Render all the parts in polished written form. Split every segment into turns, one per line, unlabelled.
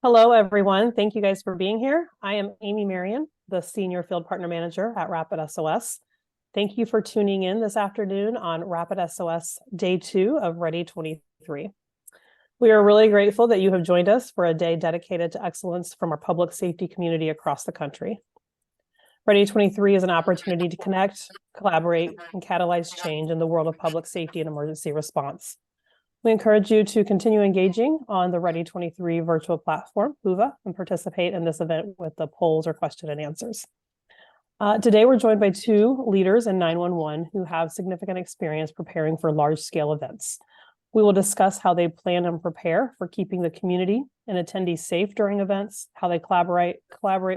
Hello, everyone. Thank you guys for being here. I am Amy Marion, the Senior Field Partner Manager at RapidSOS. Thank you for tuning in this afternoon on RapidSOS Day 2 of Ready23. We are really grateful that you have joined us for a day dedicated to excellence from our public safety community across the country. Ready23 is an opportunity to connect, collaborate, and catalyze change in the world of public safety and emergency response. We encourage you to continue engaging on the Ready23 virtual platform, HUVA, and participate in this event with the polls or question and answers. Today, we're joined by two leaders in 911 who have significant experience preparing for large-scale events. We will discuss how they plan and prepare for keeping the community and attendees safe during events, how they collaborate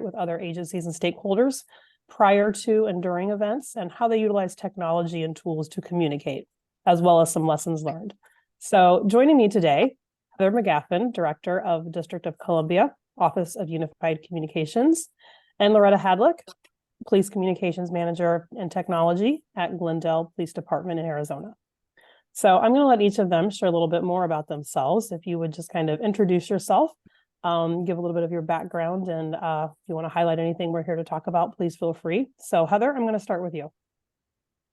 with other agencies and stakeholders prior to and during events, and how they utilize technology and tools to communicate, as well as some lessons learned. So joining me today, Heather McGaffin, Director of District of Columbia, Office of Unified Communications, and Loretta Hadlick, Police Communications Manager and Technology at Glendale Police Department in Arizona. So I'm going to let each of them share a little bit more about themselves. If you would just kind of introduce yourself, give a little bit of your background, and if you want to highlight anything we're here to talk about, please feel free. So Heather, I'm going to start with you.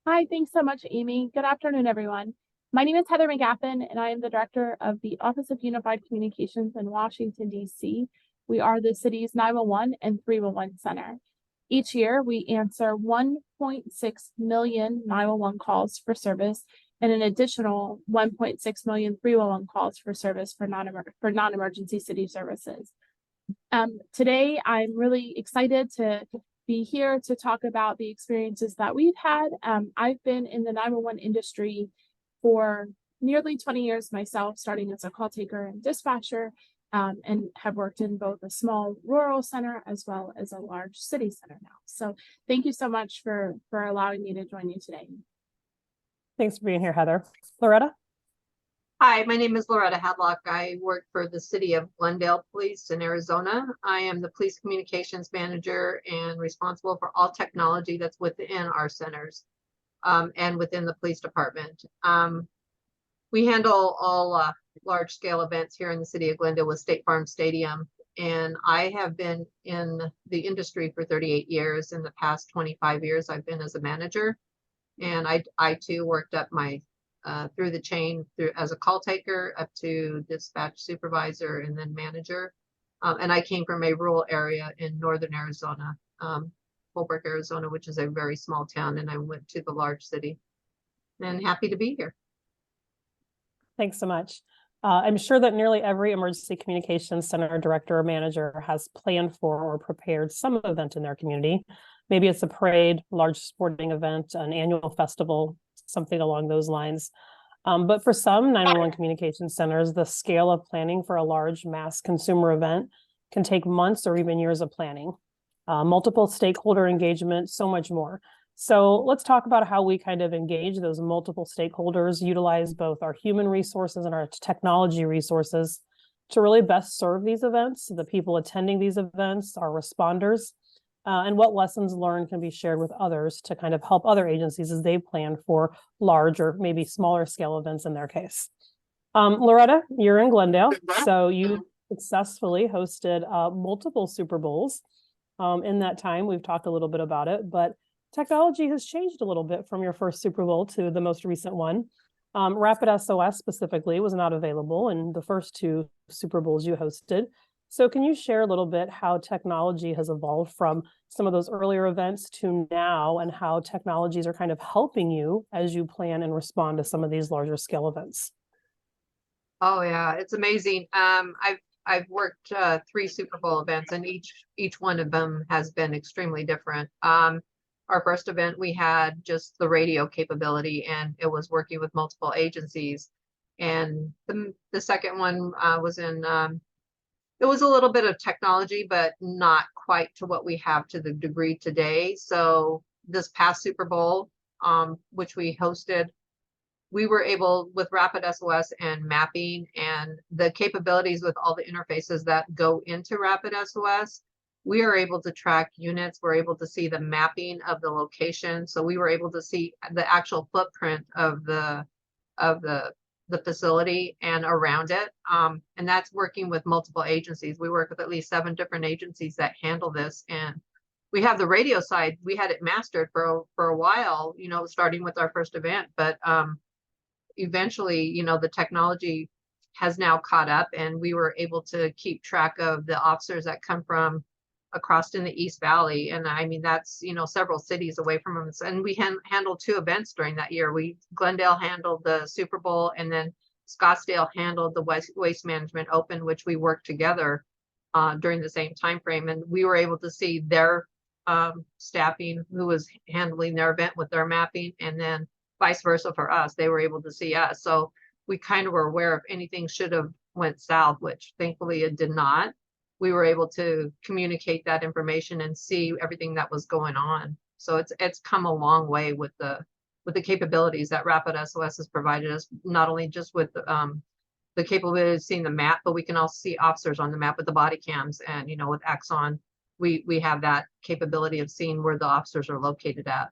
Hi, thanks so much, Amy. Good afternoon, everyone. My name is Heather McGaffin, and I am the Director of the Office of Unified Communications in Washington, D.C. We are the city's 911 and 311 center. Each year, we answer 1.6 million 911 calls for service and an additional 1.6 million 311 calls for service for non-emergency city services. Today, I'm really excited to be here to talk about the experiences that we've had. I've been in the 911 industry for nearly 20 years myself, starting as a call taker and dispatcher, and have worked in both a small rural center as well as a large city center now. So thank you so much for allowing me to join you today.
Thanks for being here, Heather. Loretta?
Hi, my name is Loretta Hadlock. I work for the City of Glendale Police in Arizona. I am the Police Communications Manager and responsible for all technology that's within our centers. And within the police department. We handle all large-scale events here in the city of Glendale with State Farm Stadium, and I have been in the industry for 38 years. In the past 25 years, I've been as a manager, and I too worked up my through the chain as a call taker up to dispatch supervisor and then manager. And I came from a rural area in northern Arizona. Arizona, which is a very small town, and I went to the large city, and happy to be here.
Thanks so much. I'm sure that nearly every emergency communications center director or manager has planned for or prepared some event in their community. Maybe it's a parade, large sporting event, an annual festival, something along those lines. But for some 911 communication centers, the scale of planning for a large mass consumer event can take months or even years of planning. Multiple stakeholder engagement, so much more. So let's talk about how we kind of engage those multiple stakeholders, utilize both our human resources and our technology resources to really best serve these events, the people attending these events, our responders, and what lessons learned can be shared with others to kind of help other agencies as they plan for large or maybe smaller scale events in their case. Loretta, you're in Glendale, so you successfully hosted multiple Super Bowls. In that time, we've talked a little bit about it, but technology has changed a little bit from your first Super Bowl to the most recent one. RapidSOS specifically was not available in the first two Super Bowls you hosted. So can you share a little bit how technology has evolved from some of those earlier events to now, and how technologies are kind of helping you as you plan and respond to some of these larger scale events?
Oh yeah, it's amazing. I've worked 3 Super Bowl events, and each one of them has been extremely different. Our first event, we had just the radio capability, and it was working with multiple agencies. And the second one was in, it was a little bit of technology, but not quite to what we have to the degree today. So this past Super Bowl, which we hosted, we were able, with RapidSOS and mapping and the capabilities with all the interfaces that go into RapidSOS, we are able to track units. We're able to see the mapping of the location. So we were able to see the actual footprint of the the facility and around it. And that's working with multiple agencies. We work with at least 7 different agencies that handle this. And we have the radio side. We had it mastered for a while, you know, starting with our first event, but eventually, you know, the technology has now caught up, and we were able to keep track of the officers that come from across in the East Valley. And I mean, that's, you know, several cities away from us. And we handled 2 events during that year. Glendale handled the Super Bowl, and then Scottsdale handled the Waste Management Open, which we worked together during the same time frame. And we were able to see their staffing, who was handling their event with their mapping, and then vice versa for us. They were able to see us. So we kind of were aware if anything should have went south, which thankfully it did not. We were able to communicate that information and see everything that was going on. So it's come a long way with the capabilities that RapidSOS has provided us, not only just with the capability of seeing the map, but we can also see officers on the map with the body cams. And, you know, with Axon, we have that capability of seeing where the officers are located at.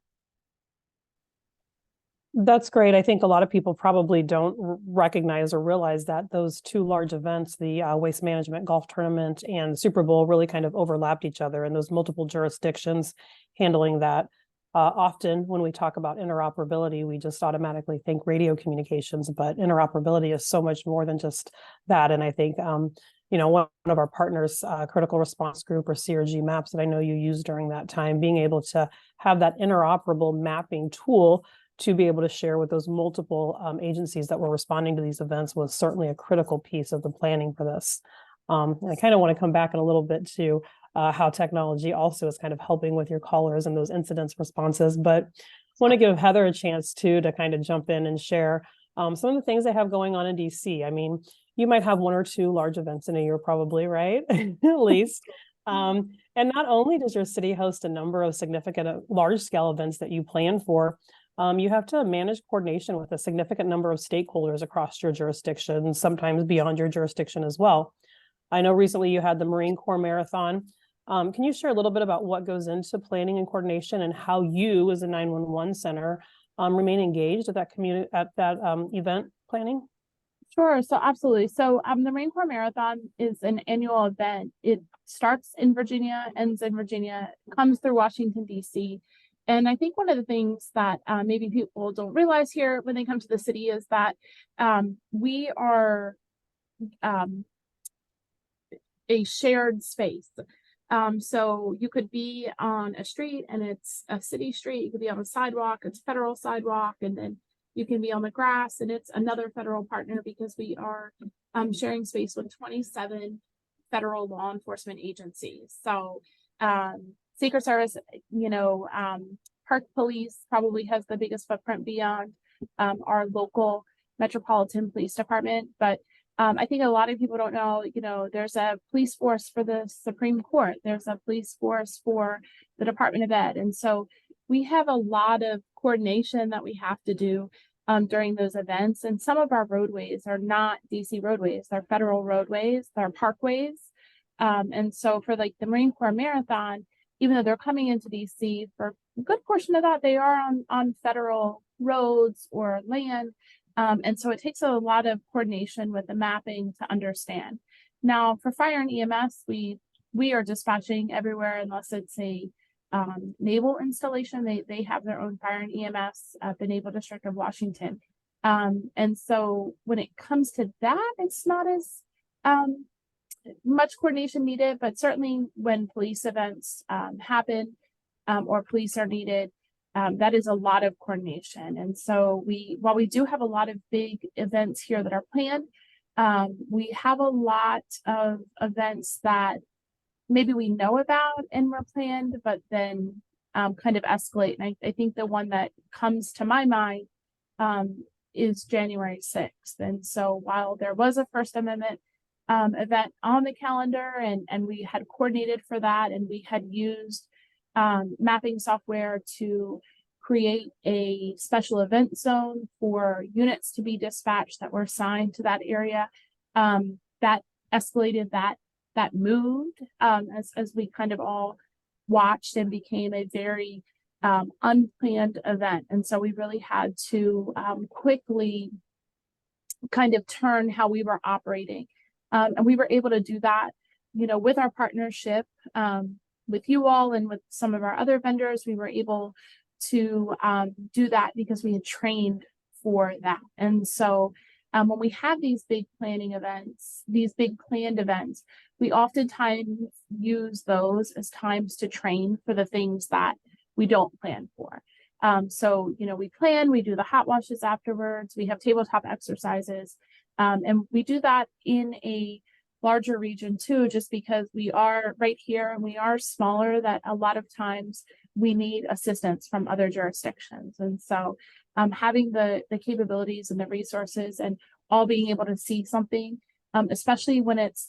That's great. I think a lot of people probably don't recognize or realize that those 2 large events, the Waste Management Golf Tournament and Super Bowl, really kind of overlapped each other, and those multiple jurisdictions handling that. Often when we talk about interoperability, we just automatically think radio communications, but interoperability is so much more than just that. And I think, you know, one of our partners, Critical Response Group, or CRG Maps, that I know you used during that time, being able to have that interoperable mapping tool to be able to share with those multiple agencies that were responding to these events was certainly a critical piece of the planning for this. And I kind of want to come back in a little bit to how technology also is kind of helping with your callers and those incidents responses, but I want to give Heather a chance too to kind of jump in and share some of the things they have going on in DC. I mean, you might have 1 or 2 large events in a year, probably, right? At least. And not only does your city host a number of significant large scale events that you plan for, you have to manage coordination with a significant number of stakeholders across your jurisdiction, sometimes beyond your jurisdiction as well. I know recently you had the Marine Corps Marathon. Can you share a little bit about what goes into planning and coordination, and how you as a 911 center remain engaged at that event planning?
Sure. So absolutely. So the Marine Corps Marathon is an annual event. It starts in Virginia, ends in Virginia, comes through Washington, D.C. And I think one of the things that maybe people don't realize here when they come to the city is that we are a shared space. So you could be on a street and it's a city street. You could be on a sidewalk, it's federal sidewalk, and then you can be on the grass and it's another federal partner, because we are sharing space with 27 federal law enforcement agencies. So Secret Service, you know, Park Police probably has the biggest footprint beyond our local Metropolitan Police Department. But I think a lot of people don't know, you know, there's a police force for the Supreme Court. There's a police force for the Department of Ed. And so we have a lot of coordination that we have to do during those events. And some of our roadways are not DC roadways, they're federal roadways, they're parkways. And so for like the Marine Corps Marathon, even though they're coming into DC, for a good portion of that, they are on federal roads or land. And so it takes a lot of coordination with the mapping to understand. Now, for fire and EMS, we are dispatching everywhere unless it's a naval installation. They have their own fire and EMS at the Naval District of Washington. And so when it comes to that, it's not as much coordination needed, but certainly when police events happen or police are needed, that is a lot of coordination. And so while we do have a lot of big events here that are planned, we have a lot of events that maybe we know about and were planned, but then kind of escalate. And I think the one that comes to my mind is January 6th. And so while there was a First Amendment event on the calendar and we had coordinated for that, and we had used mapping software to create a special event zone for units to be dispatched that were assigned to that area, that escalated, that moved as we kind of all watched, and became a very unplanned event. And so we really had to quickly kind of turn how we were operating. And we were able to do that, with our partnership with you all and with some of our other vendors. We were able to do that because we had trained for that. And so when we have these big planning events, these big planned events, we oftentimes use those as times to train for the things that we don't plan for. So, we plan, we do the hot washes afterwards, we have tabletop exercises, and we do that in a larger region too, just because we are right here and we are smaller, that a lot of times we need assistance from other jurisdictions. And so having the capabilities and the resources and all being able to see something, especially when it's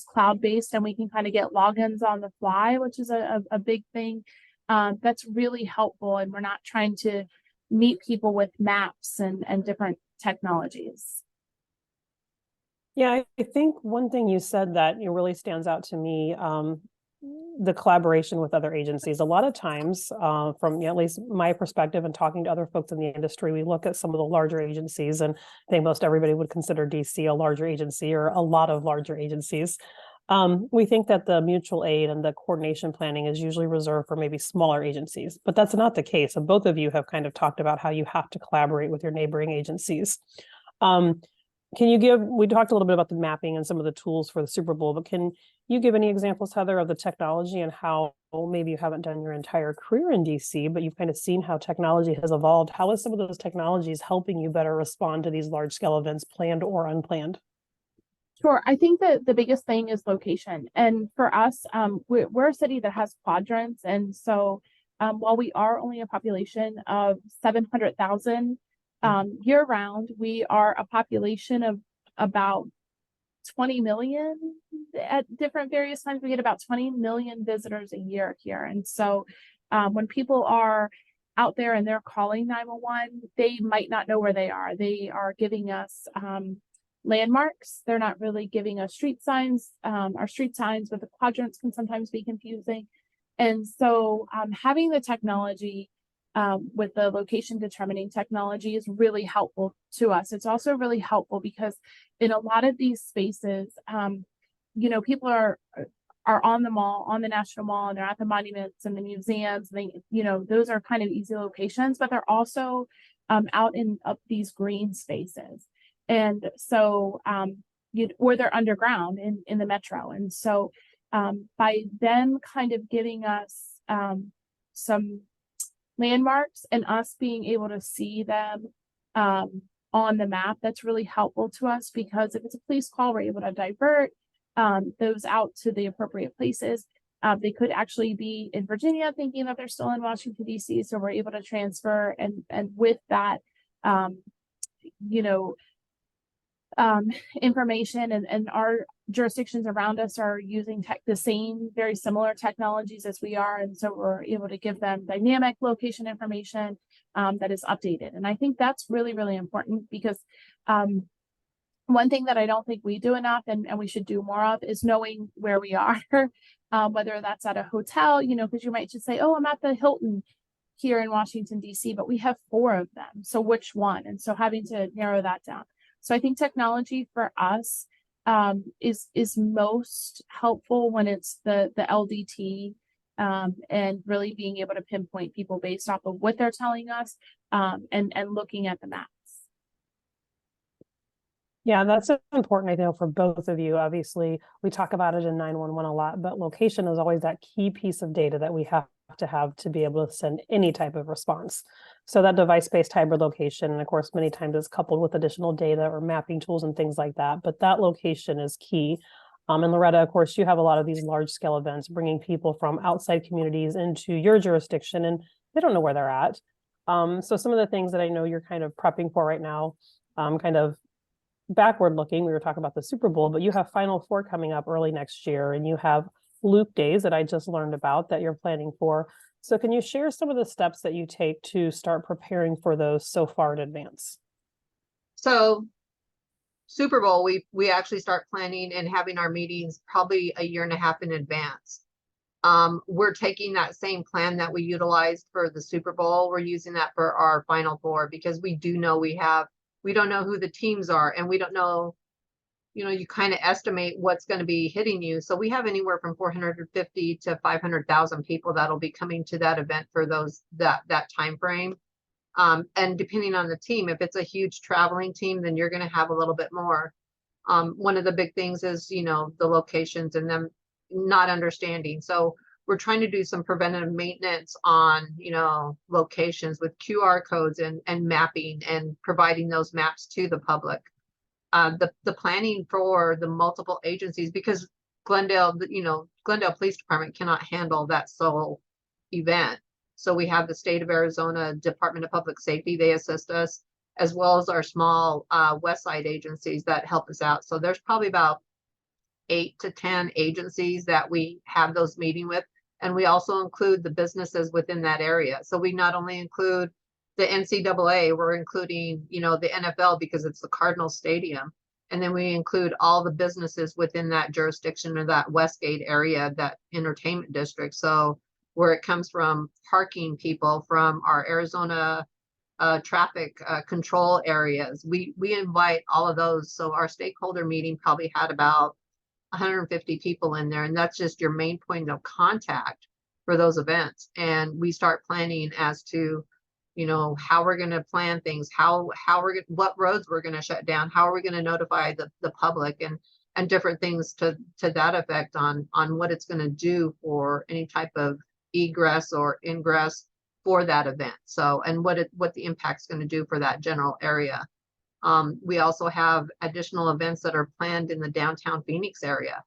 cloud-based and we can kind of get logins on the fly, which is a big thing. That's really helpful, and we're not trying to meet people with maps and different technologies.
Yeah, I think one thing you said that really stands out to me, the collaboration with other agencies. A lot of times, from at least my perspective and talking to other folks in the industry, we look at some of the larger agencies, and I think most everybody would consider DC a larger agency, or a lot of larger agencies. We think that the mutual aid and the coordination planning is usually reserved for maybe smaller agencies, but that's not the case. And both of you have kind of talked about how you have to collaborate with your neighboring agencies. We talked a little bit about the mapping and some of the tools for the Super Bowl, but can you give any examples, Heather, of the technology and how maybe you haven't done your entire career in DC, but you've kind of seen how technology has evolved? How is some of those technologies helping you better respond to these large scale events, planned or unplanned?
Sure. I think that the biggest thing is location. And for us, we're a city that has quadrants. And so while we are only a population of 700,000 year round, we are a population of about 20 million at different various times. We get about 20 million visitors a year here. And so when people are out there and they're calling 911, they might not know where they are. They are giving us landmarks. They're not really giving us street signs. Our street signs with the quadrants can sometimes be confusing. And so having the technology with the location determining technology is really helpful to us. It's also really helpful because in a lot of these spaces, people are on the mall, on the National Mall, and they're at the monuments and the museums. Those are kind of easy locations, but they're also out in these green spaces. And so, or they're underground in the metro. And so by them kind of giving us some landmarks and us being able to see them on the map, that's really helpful to us, because if it's a police call, we're able to divert those out to the appropriate places. They could actually be in Virginia thinking that they're still in Washington, DC. So we're able to transfer, and with that, information and our jurisdictions around us are using the same very similar technologies as we are, and so we're able to give them dynamic location information that is updated. And I think that's really, really important, because one thing that I don't think we do enough and we should do more of is knowing where we are, whether that's at a hotel, because you might just say, oh, I'm at the Hilton here in Washington, DC, but we have 4 of them. So which one? And so having to narrow that down. So I think technology for us is most helpful when it's the LDT and really being able to pinpoint people based off of what they're telling us and looking at the maps.
Yeah, that's important, I know, for both of you. Obviously, we talk about it in 911 a lot, but location is always that key piece of data that we have to be able to send any type of response. So that device-based hybrid location, and of course, many times it's coupled with additional data or mapping tools and things like that, but that location is key. And Loretta, of course, you have a lot of these large-scale events bringing people from outside communities into your jurisdiction, and they don't know where they're at. So some of the things that I know you're kind of prepping for right now, kind of backward looking, we were talking about the Super Bowl, but you have Final Four coming up early next year, and you have Loop Days that I just learned about that you're planning for. So can you share some of the steps that you take to start preparing for those so far in advance?
So Super Bowl, we actually start planning and having our meetings probably a year and a half in advance. We're taking that same plan that we utilized for the Super Bowl. We're using that for our Final Four, because we do know we have we don't know who the teams are, and we don't know, you kind of estimate what's going to be hitting you. So we have anywhere from 450 to 500,000 people that'll be coming to that event for that time frame. And depending on the team, if it's a huge traveling team, then you're going to have a little bit more. One of the big things is, the locations and them not understanding. So we're trying to do some preventative maintenance on, locations with QR codes and mapping and providing those maps to the public. The planning for the multiple agencies, because Glendale Police Department cannot handle that sole event. So we have the state of Arizona Department of Public Safety, they assist us, as well as our small West Side agencies that help us out. So there's probably about 8 to 10 agencies that we have those meeting with. And we also include the businesses within that area. So we not only include the NCAA, we're including, the NFL because it's the Cardinal Stadium. And then we include all the businesses within that jurisdiction or that Westgate area, that entertainment district. So where it comes from parking people from our Arizona traffic control areas, we invite all of those. So our stakeholder meeting probably had about 150 people in there, and that's just your main point of contact for those events. And we start planning as to, how we're going to plan things, what roads we're going to shut down, how are we going to notify the public, and different things to that effect on what it's going to do for any type of egress or ingress for that event. So, and what the impact's going to do for that general area. We also have additional events that are planned in the downtown Phoenix area.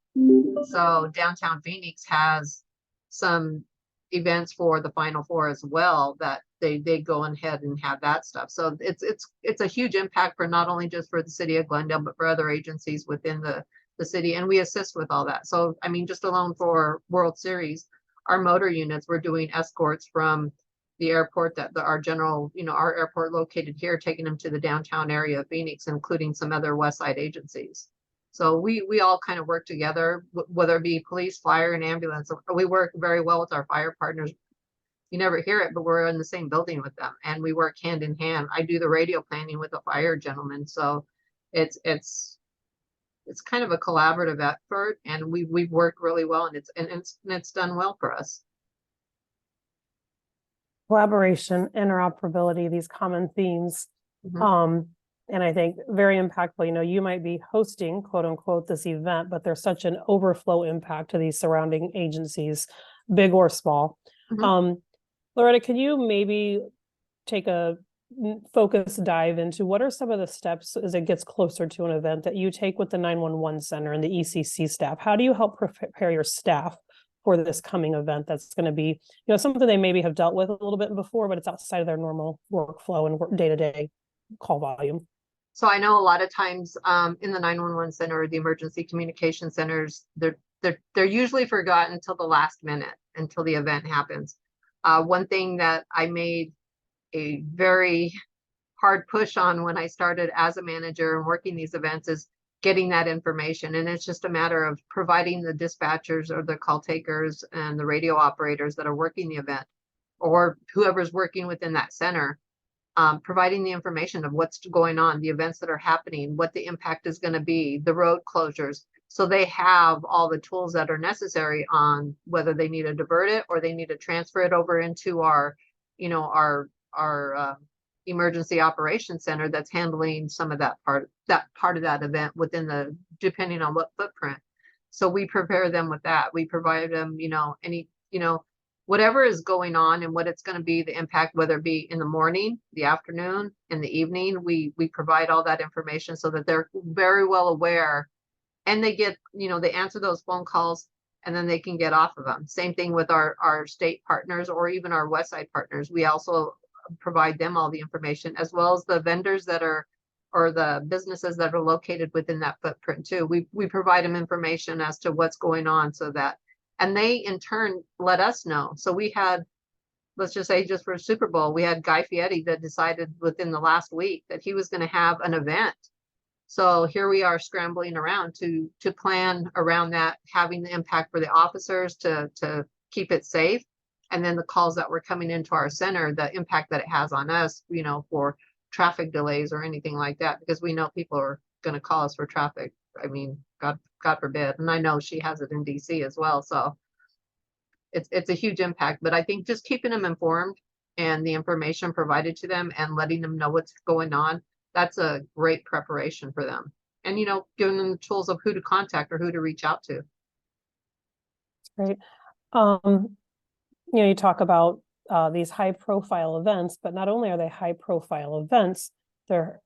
So downtown Phoenix has some events for the Final Four as well, that they go ahead and have that stuff. So it's a huge impact for not only just for the city of Glendale, but for other agencies within the city. And we assist with all that. So, I mean, just alone for World Series, our motor units, we're doing escorts from the airport, our general, our airport located here, taking them to the downtown area of Phoenix, including some other West Side agencies. So we all kind of work together, whether it be police, fire, and ambulance. We work very well with our fire partners. You never hear it, but we're in the same building with them, and we work hand in hand. I do the radio planning with the fire gentleman, so it's kind of a collaborative effort, and we've worked really well, and it's done well for us.
Collaboration, interoperability, these common themes. And I think very impactful. You might be hosting, quote unquote, this event, but there's such an overflow impact to these surrounding agencies, big or small. Loretta, can you maybe take a focus dive into what are some of the steps as it gets closer to an event that you take with the 911 center and the ECC staff? How do you help prepare your staff for this coming event that's going to be, something they maybe have dealt with a little bit before, but it's outside of their normal workflow and day-to-day call volume?
So I know a lot of times in the 911 center or the emergency communication centers, they're usually forgotten until the last minute, until the event happens. One thing that I made a very hard push on when I started as a manager and working these events is getting that information. And it's just a matter of providing the dispatchers or the call takers and the radio operators that are working the event, or whoever's working within that center, providing the information of what's going on, the events that are happening, what the impact is going to be, the road closures. So they have all the tools that are necessary on whether they need to divert it or they need to transfer it over into our emergency operations center that's handling some of that part of that event within depending on what footprint. So we prepare them with that. We provide them, whatever is going on and what it's going to be, the impact, whether it be in the morning, the afternoon, in the evening, we provide all that information so that they're very well aware, and they get, they answer those phone calls and then they can get off of them. Same thing with our state partners or even our West Side partners. We also provide them all the information, as well as the vendors or the businesses that are located within that footprint too. We provide them information as to what's going on, so that, and they in turn let us know. So we had, let's just say, just for Super Bowl, we had Guy Fieri that decided within the last week that he was going to have an event. So here we are scrambling around to plan around that, having the impact for the officers to keep it safe. And then the calls that were coming into our center, the impact that it has on us, for traffic delays or anything like that, because we know people are gonna call us for traffic. I mean, God forbid. And I know she has it in DC as well, so it's a huge impact. But I think just keeping them informed and the information provided to them and letting them know what's going on, that's a great preparation for them. And, you know, giving them the tools of who to contact or who to reach out to.
Great. You talk about these high profile events, but not only are they high profile events, they're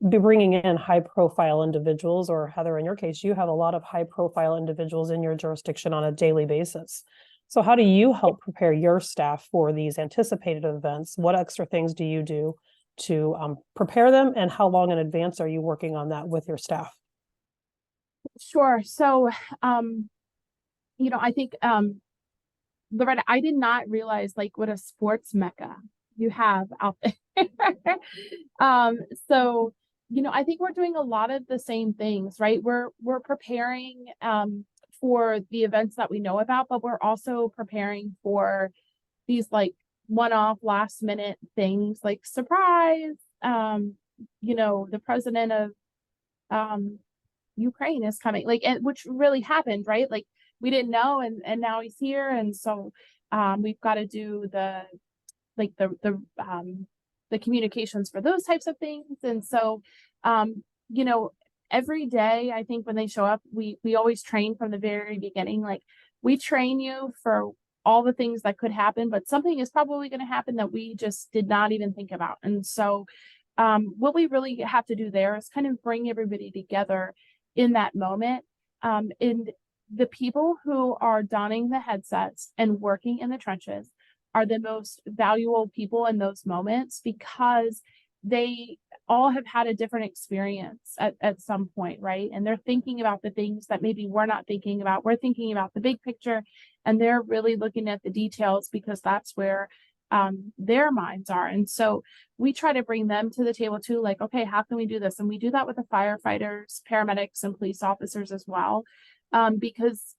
bringing in high profile individuals, or Heather, in your case, you have a lot of high profile individuals in your jurisdiction on a daily basis. So how do you help prepare your staff for these anticipated events? What extra things do you do to prepare them, and how long in advance are you working on that with your staff?
Sure. So, I think, Loretta, I did not realize like what a sports mecca you have out there. So, I think we're doing a lot of the same things, right? We're preparing for the events that we know about, but we're also preparing for these like one-off last minute things like surprise. The president of Ukraine is coming, like, and which really happened, right? Like we didn't know, and now he's here, and so we've got to do the communications for those types of things. And so every day, I think when they show up, we always train from the very beginning. Like we train you for all the things that could happen, but something is probably going to happen that we just did not even think about. And so what we really have to do there is kind of bring everybody together in that moment. And the people who are donning the headsets and working in the trenches are the most valuable people in those moments, because they all have had a different experience at some point, right? And they're thinking about the things that maybe we're not thinking about. We're thinking about the big picture, and they're really looking at the details, because that's where their minds are. And so we try to bring them to the table too, like, okay, how can we do this? And we do that with the firefighters, paramedics, and police officers as well. Because,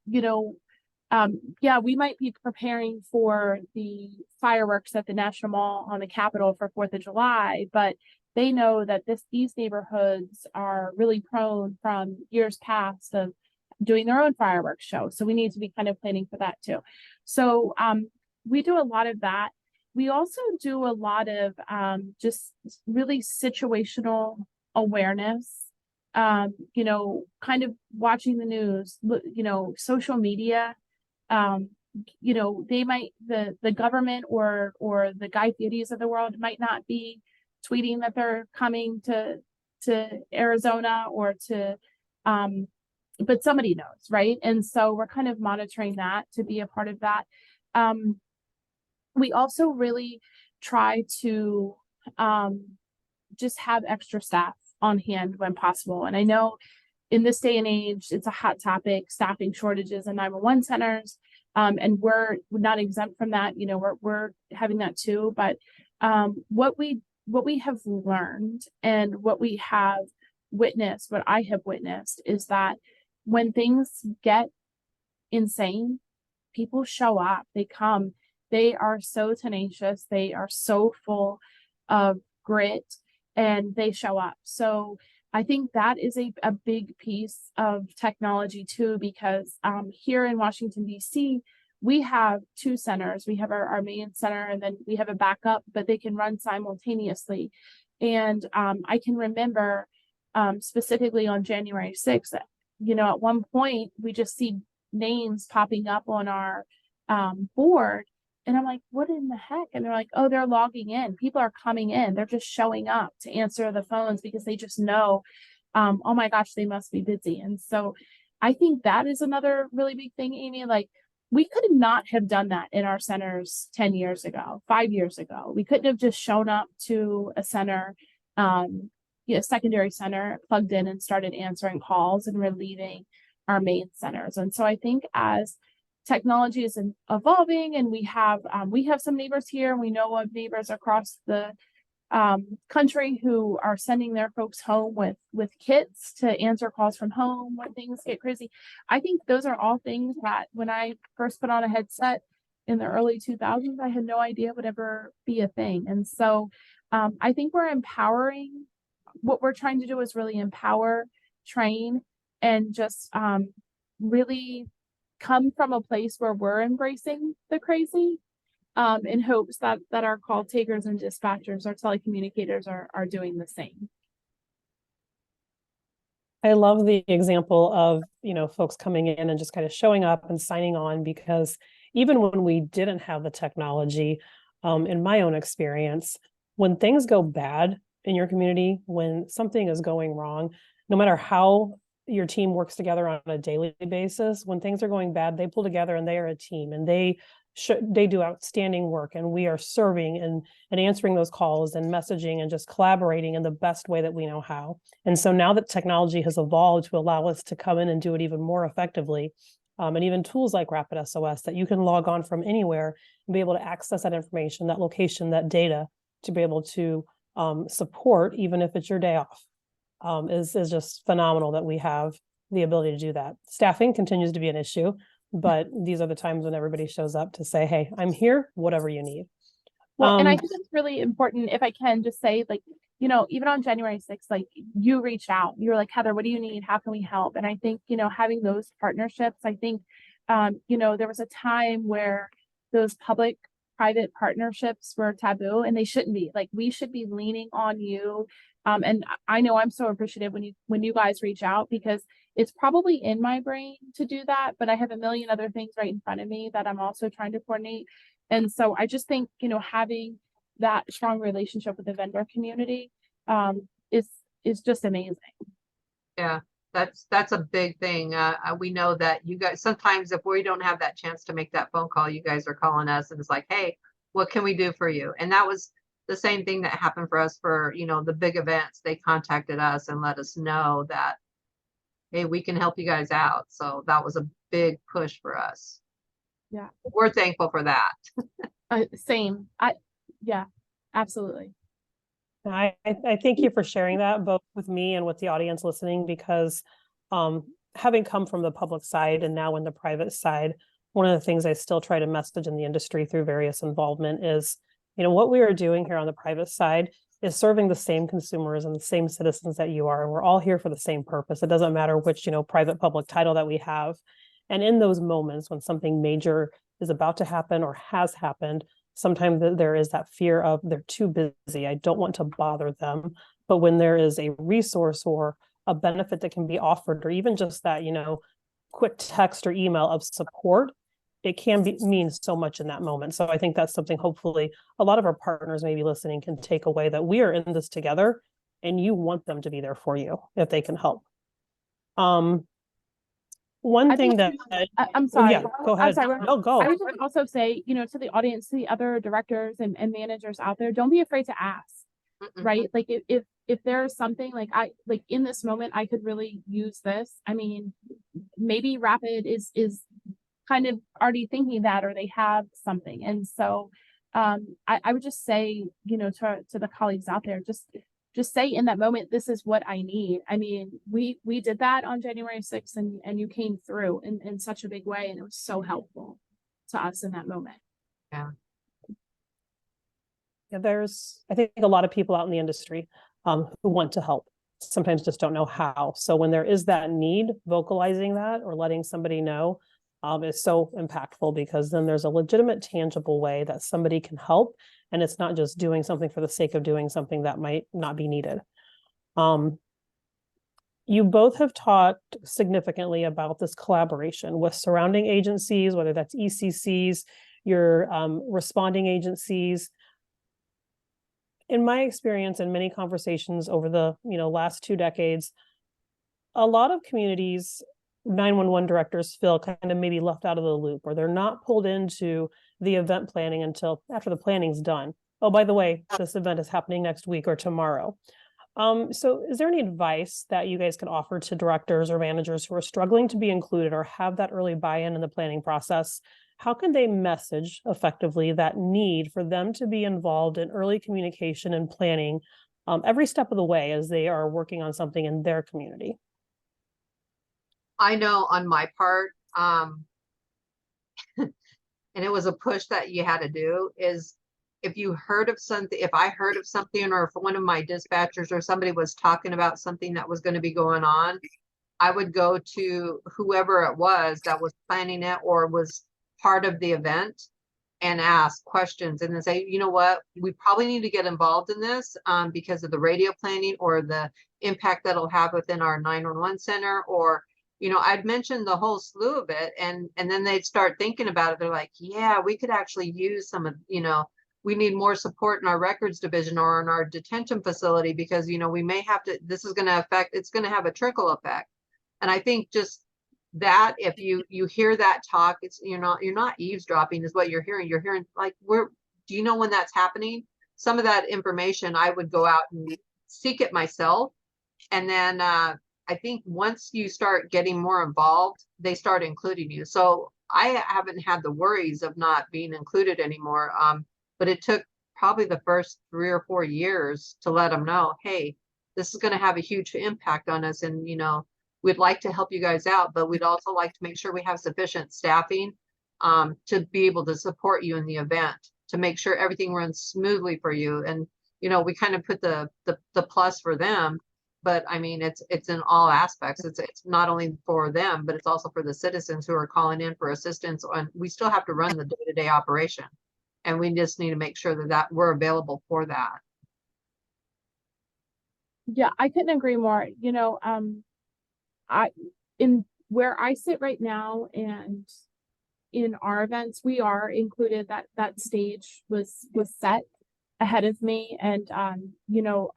we might be preparing for the fireworks at the National Mall on the Capitol for 4th of July, but they know that these neighborhoods are really prone from years past of doing their own fireworks show. So we need to be kind of planning for that too. So we do a lot of that. We also do a lot of just really situational awareness. Kind of watching the news, social media. They might, the government or the Guy Fieri's of the world might not be tweeting that they're coming to Arizona or to, but somebody knows, right? And so we're kind of monitoring that to be a part of that. We also really try to just have extra staff on hand when possible. And I know in this day and age, it's a hot topic, staffing shortages in 911 centers. And we're not exempt from that. We're having that too. But what we have learned and what we have witnessed, what I have witnessed, is that when things get insane, people show up, they come, they are so tenacious, they are so full of grit, and they show up. So I think that is a big piece of technology too, because here in Washington, D.C., we have two centers. We have our main center, and then we have a backup, but they can run simultaneously. And I can remember specifically on January 6th, at one point, we just see names popping up on our board. And I'm like, what in the heck? And they're like, oh, they're logging in. People are coming in. They're just showing up to answer the phones because they just know, oh my gosh, they must be busy. And so I think that is another really big thing, Amy. Like, we could not have done that in our centers 10 years ago, 5 years ago. We couldn't have just shown up to a center, secondary center, plugged in and started answering calls and relieving our main centers. And so I think as technology is evolving, and we have some neighbors here, and we know of neighbors across the country who are sending their folks home with kits to answer calls from home when things get crazy. I think those are all things that when I first put on a headset in the early 2000s, I had no idea would ever be a thing. And so I think we're empowering. What we're trying to do is really empower, train, and just really come from a place where we're embracing the crazy, in hopes that our call takers and dispatchers, our telecommunicators are doing the same.
I love the example of, folks coming in and just kind of showing up and signing on, because even when we didn't have the technology, in my own experience, when things go bad in your community, when something is going wrong, no matter how your team works together on a daily basis, when things are going bad, they pull together and they are a team, and they do outstanding work, and we are serving and answering those calls and messaging and just collaborating in the best way that we know how. And so now that technology has evolved to allow us to come in and do it even more effectively, and even tools like RapidSOS that you can log on from anywhere and be able to access that information, that location, that data, to be able to support, even if it's your day off, is just phenomenal that we have the ability to do that. Staffing continues to be an issue, but these are the times when everybody shows up to say, hey, I'm here, whatever you need.
Well, and I think it's really important, if I can just say, like, even on January 6th, like, you reached out, you were like, Heather, what do you need? How can we help? And I think, having those partnerships, I think, there was a time where those public-private partnerships were taboo, and they shouldn't be. Like, we should be leaning on you. And I know I'm so appreciative when you guys reach out, because it's probably in my brain to do that, but I have a million other things right in front of me that I'm also trying to coordinate. And so I just think, having that strong relationship with the vendor community is just amazing.
Yeah, that's a big thing. We know that you guys, sometimes if we don't have that chance to make that phone call, you guys are calling us and it's like, hey, what can we do for you? And that was the same thing that happened for us for, the big events. They contacted us and let us know that, hey, we can help you guys out. So that was a big push for us.
Yeah.
We're thankful for that.
Same. Yeah, absolutely.
I thank you for sharing that, both with me and with the audience listening, because having come from the public side and now in the private side, one of the things I still try to message in the industry through various involvement is, what we are doing here on the private side is serving the same consumers and the same citizens that you are. And we're all here for the same purpose. It doesn't matter which, private public title that we have. And in those moments when something major is about to happen or has happened, sometimes there is that fear of they're too busy, I don't want to bother them. But when there is a resource or a benefit that can be offered, or even just that, quick text or email of support, it can mean so much in that moment. So I think that's something hopefully a lot of our partners maybe listening can take away, that we are in this together and you want them to be there for you if they can help. One thing that
I'm sorry.
Yeah, go ahead. No, go.
I would just also say, to the audience, to the other directors and managers out there, don't be afraid to ask. Right? Like, if there's something like in this moment, I could really use this. I mean, maybe Rapid is kind of already thinking that, or they have something. And so I would just say, to the colleagues out there, just say in that moment, this is what I need. I mean, we did that on January 6th, and you came through in such a big way, and it was so helpful to us in that moment.
Yeah.
Yeah, there's, I think, a lot of people out in the industry who want to help, sometimes just don't know how. So when there is that need, vocalizing that or letting somebody know is so impactful, because then there's a legitimate, tangible way that somebody can help. And it's not just doing something for the sake of doing something that might not be needed. You both have talked significantly about this collaboration with surrounding agencies, whether that's ECCs, your responding agencies. In my experience and many conversations over the last 2 decades, a lot of communities, 911 directors feel kind of maybe left out of the loop, or they're not pulled into the event planning until after the planning's done. Oh, by the way, this event is happening next week or tomorrow. So is there any advice that you guys can offer to directors or managers who are struggling to be included or have that early buy-in in the planning process? How can they message effectively that need for them to be involved in early communication and planning every step of the way as they are working on something in their community?
I know on my part, and it was a push that you had to do, is if you heard of something, if I heard of something, or if one of my dispatchers or somebody was talking about something that was going to be going on, I would go to whoever it was that was planning it or was part of the event and ask questions and then say, you know what, we probably need to get involved in this because of the radio planning or the impact that'll have within our 911 center. Or, you know, I'd mentioned the whole slew of it, and then they'd start thinking about it. They're like, yeah, we could actually use some of, you know, we need more support in our records division or in our detention facility because, you know, we may have to, this is going to affect, it's going to have a trickle effect. And I think just that if you hear that talk, it's you're not eavesdropping is what you're hearing. You're hearing like, do you know when that's happening? Some of that information I would go out and seek it myself. And then I think once you start getting more involved, they start including you. So I haven't had the worries of not being included anymore. But it took probably the first 3 or 4 years to let them know, hey, this is going to have a huge impact on us. And, you know, we'd like to help you guys out, but we'd also like to make sure we have sufficient staffing to be able to support you in the event, to make sure everything runs smoothly for you. And, you know, we kind of put the plus for them, but I mean, it's in all aspects. It's not only for them, but it's also for the citizens who are calling in for assistance. And we still have to run the day-to-day operation. And we just need to make sure that we're available for that.
Yeah, I couldn't agree more. You know, in where I sit right now and in our events, we are included. That stage was set ahead of me. And, you know,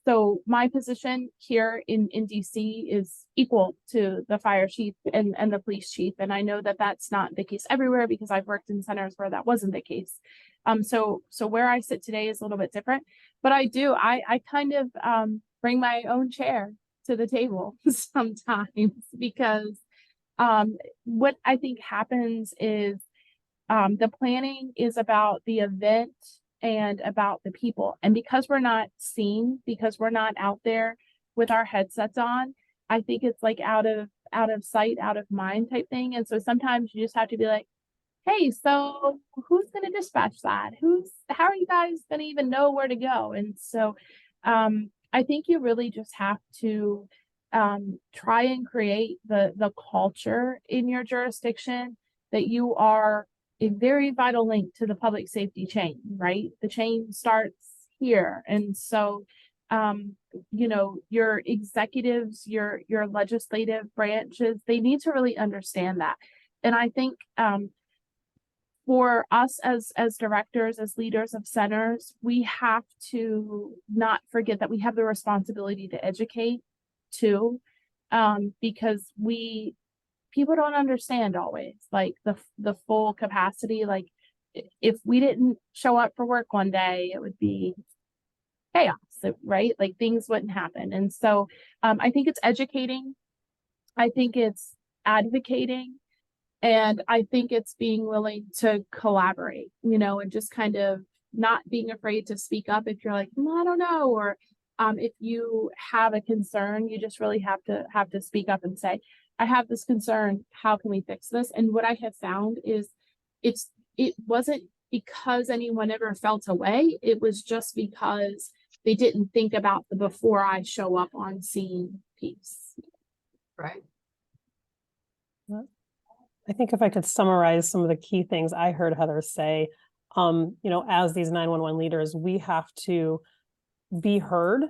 so my position here in DC is equal to the fire chief and the police chief. And I know that that's not the case everywhere because I've worked in centers where that wasn't the case. So where I sit today is a little bit different, but I kind of bring my own chair to the table sometimes because what I think happens is the planning is about the event and about the people. And because we're not seen, because we're not out there with our headsets on, I think it's like out of sight, out of mind type thing. And so sometimes you just have to be like, hey, so who's going to dispatch that? How are you guys going to even know where to go? And so I think you really just have to try and create the culture in your jurisdiction that you are a very vital link to the public safety chain, right? The chain starts here. And so, you know, your executives, your legislative branches, they need to really understand that. And I think for us as directors, as leaders of centers, we have to not forget that we have the responsibility to educate too, because people don't understand always like the full capacity. Like if we didn't show up for work one day, it would be chaos, right? Like things wouldn't happen. And so I think it's educating. I think it's advocating. And I think it's being willing to collaborate, you know, and just kind of not being afraid to speak up if you're like, I don't know, or if you have a concern, you just really have to speak up and say, I have this concern. How can we fix this? And what I have found is it wasn't because anyone ever felt away. It was just because they didn't think about the before I show up on scene piece.
Right.
I think if I could summarize some of the key things I heard Heather say, you know, as these 911 leaders, we have to be heard.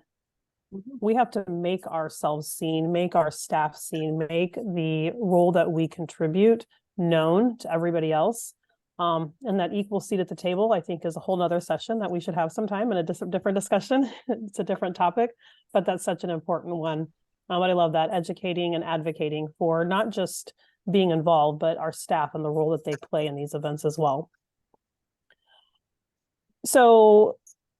We have to make ourselves seen, make our staff seen, make the role that we contribute known to everybody else. And that equal seat at the table, I think, is a whole nother session that we should have sometime in a different discussion. It's a different topic, but that's such an important one. But I love that, educating and advocating for not just being involved, but our staff and the role that they play in these events as well. So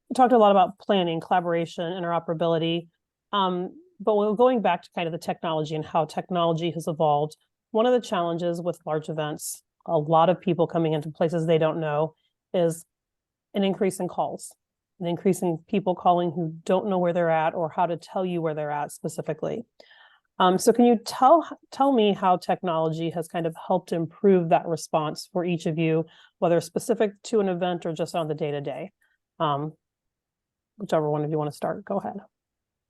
we talked a lot about planning, collaboration, interoperability, but we're going back to kind of the technology and how technology has evolved. One of the challenges with large events, a lot of people coming into places they don't know, is an increase in calls, an increase in people calling who don't know where they're at or how to tell you where they're at specifically. So can you tell me how technology has kind of helped improve that response for each of you, whether specific to an event or just on the day-to-day? Whichever one of you want to start, go ahead.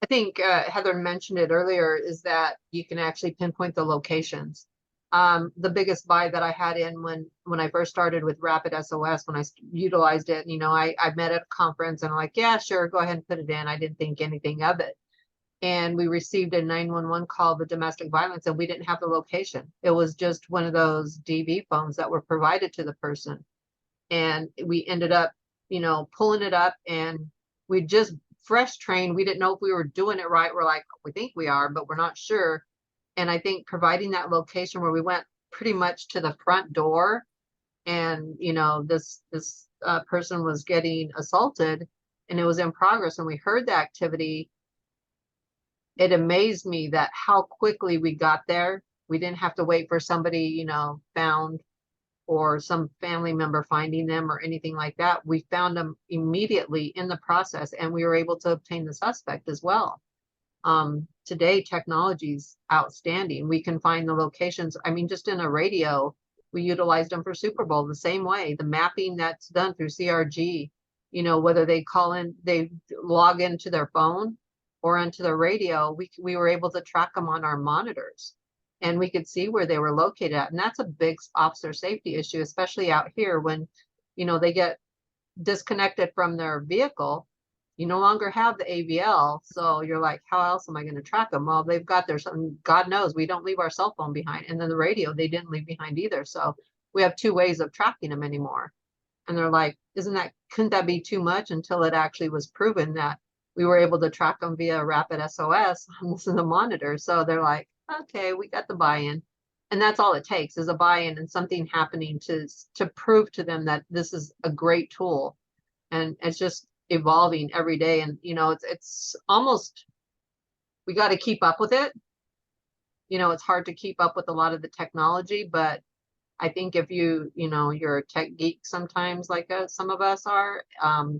I think Heather mentioned it earlier, is that you can actually pinpoint the locations. The biggest buy that I had in when I first started with RapidSOS, when I utilized it, I met at a conference and I'm like, yeah, sure, go ahead and put it in. I didn't think anything of it. And we received a 911 call of domestic violence, and we didn't have the location. It was just one of those DV phones that were provided to the person. And we ended up, pulling it up, and we just fresh trained. We didn't know if we were doing it right. We're like, we think we are, but we're not sure. And I think providing that location where we went pretty much to the front door, and this person was getting assaulted, and it was in progress, and we heard the activity. It amazed me that how quickly we got there. We didn't have to wait for somebody, found, or some family member finding them or anything like that. We found them immediately in the process, and we were able to obtain the suspect as well. Today, technology's outstanding. We can find the locations. I mean, just in a radio, we utilized them for Super Bowl the same way. The mapping that's done through CRG, whether they call in, they log into their phone or into the radio, we were able to track them on our monitors, and we could see where they were located at. And that's a big officer safety issue, especially out here when, they get disconnected from their vehicle. You no longer have the AVL. So you're like, how else am I going to track them? Well, they've got their something, God knows, we don't leave our cell phone behind. And then the radio, they didn't leave behind either. So we have two ways of tracking them anymore. And they're like, couldn't that be too much? Until it actually was proven that we were able to track them via RapidSOS on the monitor. So they're like, okay, we got the buy-in. And that's all it takes, is a buy-in and something happening to prove to them that this is a great tool. And it's just evolving every day. And, it's almost, we got to keep up with it. It's hard to keep up with a lot of the technology, but I think if you're a tech geek sometimes, like some of us are,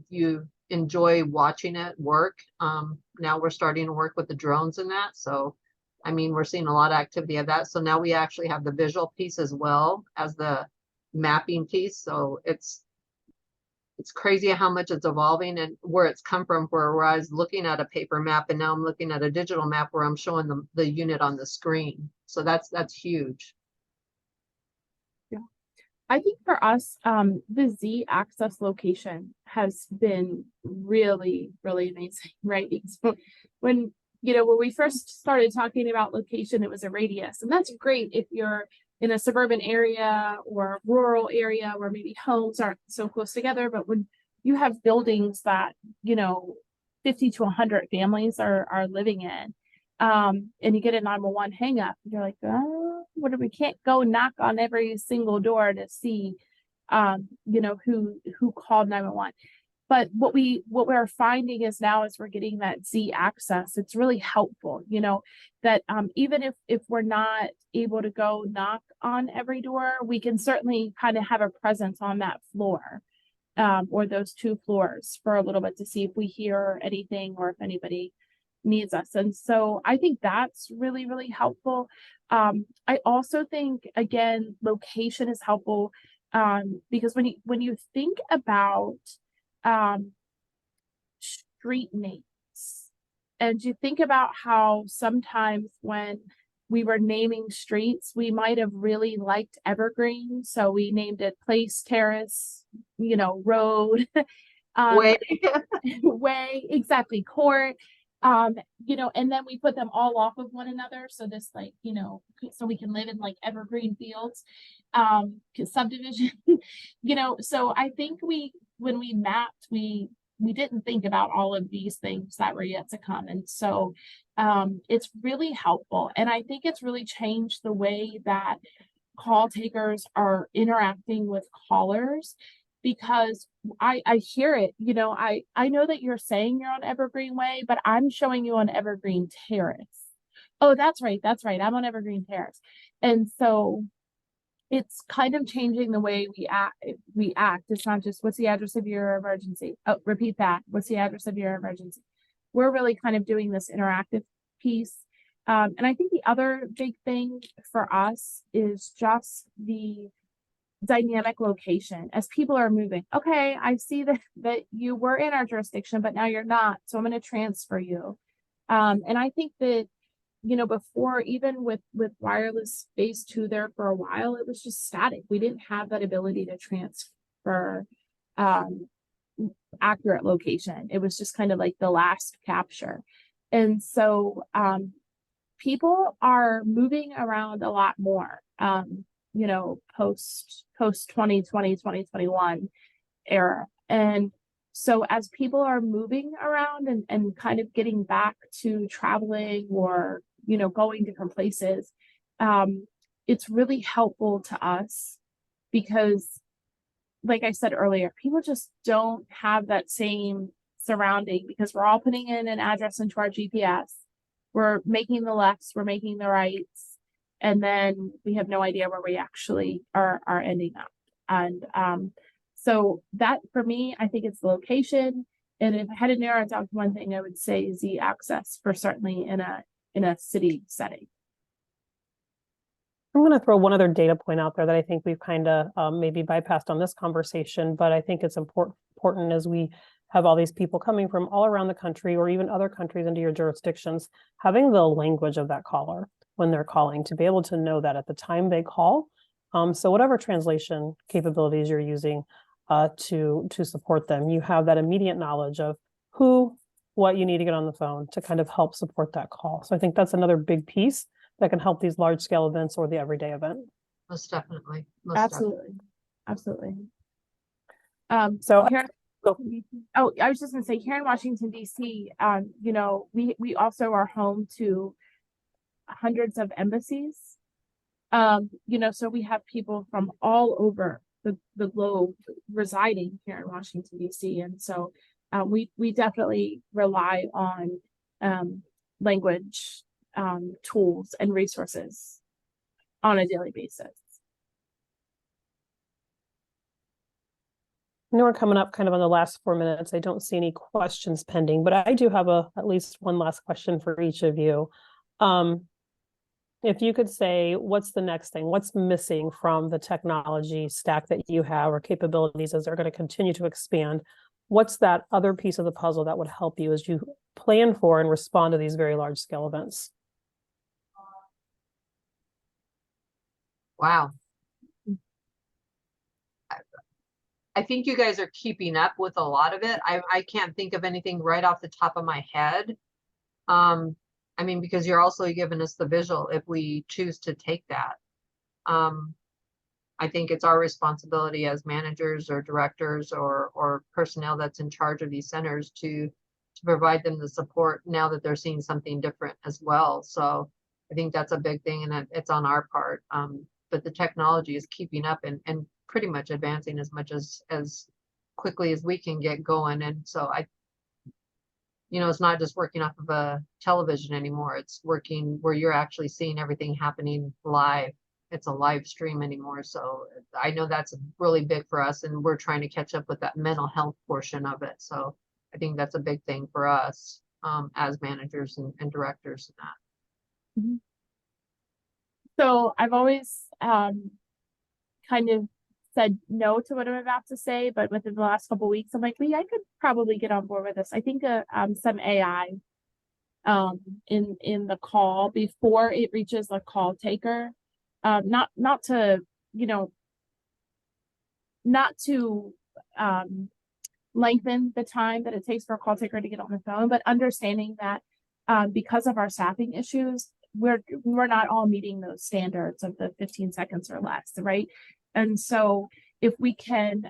you enjoy watching it work. Now we're starting to work with the drones and that. So, I mean, we're seeing a lot of activity of that. So now we actually have the visual piece as well as the mapping piece. So it's crazy how much it's evolving and where it's come from, where I was looking at a paper map and now I'm looking at a digital map where I'm showing the unit on the screen. So that's huge.
I think for us, the Z access location has been really, really amazing, right? So when we first started talking about location, it was a radius, and that's great if you're in a suburban area or a rural area where maybe homes aren't so close together. But when you have buildings that 50 to 100 families are living in, and you get a 911 hang up, you're like, oh, we can't go knock on every single door to see, who called 911. But what we're finding is now, as we're getting that Z access, it's really helpful, that even if we're not able to go knock on every door, we can certainly kind of have a presence on that floor, or those two floors for a little bit to see if we hear anything or if anybody needs us. And so I think that's really, really helpful. I also think, again, location is helpful, because when you think about street names, and you think about how sometimes when we were naming streets, we might have really liked Evergreen, so we named it Place, Terrace, Road, way, exactly, Court. And then we put them all off of one another. So this, so we can live in like evergreen fields, subdivision, so I think when we mapped, we didn't think about all of these things that were yet to come. And so, it's really helpful. And I think it's really changed the way that call takers are interacting with callers, because I hear it, I know that you're saying you're on Evergreen Way, but I'm showing you on Evergreen Terrace. Oh, that's right. I'm on Evergreen Terrace. And so it's kind of changing the way we act. It's not just, what's the address of your emergency? Oh, repeat that. What's the address of your emergency? We're really kind of doing this interactive piece. And I think the other big thing for us is just the dynamic location as people are moving. Okay, I see that you were in our jurisdiction, but now you're not. So I'm going to transfer you. And I think that, you know, before, even with wireless phase 2 there for a while, it was just static. We didn't have that ability to transfer accurate location. It was just kind of like the last capture. And so people are moving around a lot more, you know, post 2020, 2021 era. And so as people are moving around and kind of getting back to traveling or, you know, going different places, it's really helpful to us because, like I said earlier, people just don't have that same surrounding because we're all putting in an address into our GPS. We're making the lefts, we're making the rights, and then we have no idea where we actually are ending up. And so that, for me, I think it's the location. And if I had to narrow it down to one thing, I would say is the access for certainly in a city setting.
I'm going to throw one other data point out there that I think we've kind of maybe bypassed on this conversation, but I think it's important as we have all these people coming from all around the country or even other countries into your jurisdictions, having the language of that caller when they're calling to be able to know that at the time they call. So whatever translation capabilities you're using to support them, you have that immediate knowledge of who, what you need to get on the phone to kind of help support that call. So I think that's another big piece that can help these large scale events or the everyday event.
Most definitely.
Absolutely. Absolutely.
So
here, oh, I was just gonna say, here in Washington, DC, you know, we also are home to hundreds of embassies. You know, so we have people from all over the globe residing here in Washington, DC. And so we definitely rely on language tools and resources on a daily basis.
I know we're coming up kind of on the last 4 minutes. I don't see any questions pending, but I do have at least one last question for each of you. If you could say, what's the next thing? What's missing from the technology stack that you have or capabilities as they're going to continue to expand? What's that other piece of the puzzle that would help you as you plan for and respond to these very large scale events?
Wow. I think you guys are keeping up with a lot of it. I can't think of anything right off the top of my head. I mean, because you're also giving us the visual if we choose to take that. I think it's our responsibility as managers or directors or personnel that's in charge of these centers to provide them the support now that they're seeing something different as well. So I think that's a big thing, and it's on our part. But the technology is keeping up and pretty much advancing as much as quickly as we can get going. And so you know, it's not just working off of a television anymore. It's working where you're actually seeing everything happening live. It's a live stream anymore. So I know that's really big for us, and we're trying to catch up with that mental health portion of it. So I think that's a big thing for us as managers and directors in that.
Mm-hmm. So I've always kind of said no to what I'm about to say, but within the last couple of weeks, I'm like, I could probably get on board with this. I think some AI in the call before it reaches the call taker, not to, you know, not to lengthen the time that it takes for a call taker to get on the phone, but understanding that because of our staffing issues, we're not all meeting those standards of the 15 seconds or less, right? And so if we can,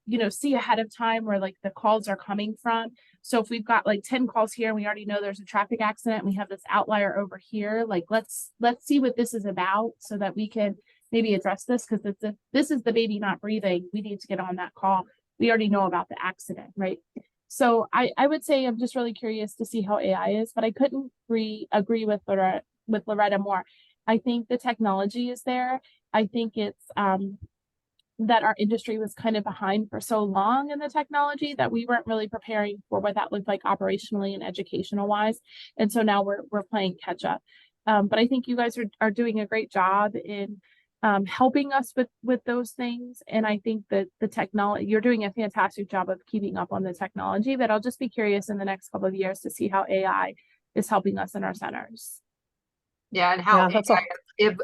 you know, see ahead of time where like the calls are coming from. So if we've got like 10 calls here and we already know there's a traffic accident, and we have this outlier over here, like let's see what this is about so that we can maybe address this, because this is the baby not breathing. We need to get on that call. We already know about the accident, right? So I would say I'm just really curious to see how AI is, but I couldn't agree with Loretta more. I think the technology is there. I think it's that our industry was kind of behind for so long in the technology that we weren't really preparing for what that looked like operationally and educational wise. And so now we're playing catch up. But I think you guys are doing a great job in helping us with those things. And I think that the technology, you're doing a fantastic job of keeping up on the technology, but I'll just be curious in the next couple of years to see how AI is helping us in our centers.
Yeah, and how
Yeah, that's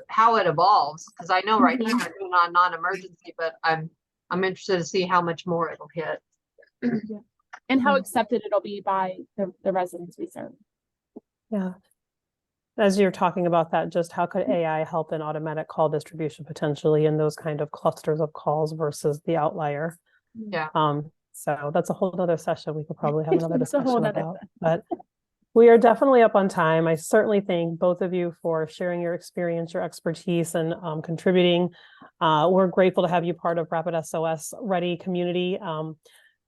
how it evolves, because I know right now
Mhm.
we're doing on non-emergency, but I'm interested to see how much more it'll hit.
And how
Yeah.
accepted it'll be by the residents we serve.
Yeah. As you're talking about that, just how could AI help in automatic call distribution potentially in those kind of clusters of calls versus the outlier?
Yeah.
So that's a whole other session we could probably have another
It's a whole
discussion
nother
about. But we are definitely up on time. I certainly thank both of you for sharing your experience, your expertise, and contributing. We're grateful to have you part of RapidSOS Ready community.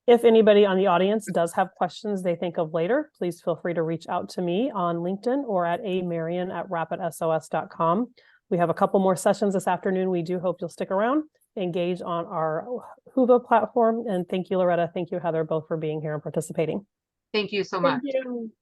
If anybody on the audience does have questions they think of later, please feel free to reach out to me on LinkedIn or at amarion@rapidsos.com. We have a couple more sessions this afternoon. We do hope you'll stick around, engage on our Whova platform. And thank you, Loretta. Thank you, Heather, both for being here and participating.
Thank you so much.
Thank you.